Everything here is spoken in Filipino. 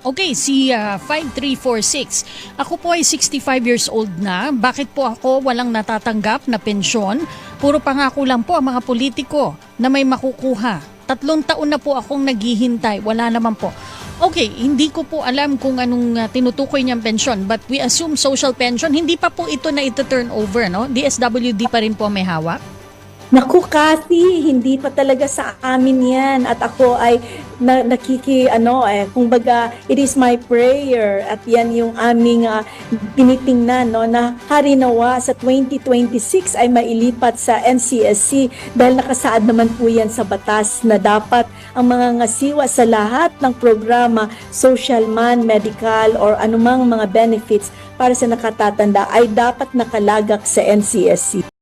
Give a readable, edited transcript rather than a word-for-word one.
Okay, si 5346. Ako po ay 65 years old na. Bakit po ako walang natatanggap na pensyon? Puro pangako lang po ang mga politiko na may makukuha. 3 taon na po akong naghihintay. Wala naman po. Okay, hindi ko po alam kung anong tinutukoy niyang pensyon, but we assume social pension. Hindi pa po ito na ito-turn over, no? DSWD pa rin po may hawak. Naku, Kathy, hindi pa talaga sa amin yan. At ako ay kumbaga, it is my prayer. At yan yung aming tinitingnan, no, na harinawa sa 2026 ay mailipat sa NCSC dahil nakasaad naman po yan sa batas na dapat ang mga ngasiwa sa lahat ng programa, social man, medical, or anumang mga benefits para sa nakatatanda ay dapat nakalagak sa NCSC.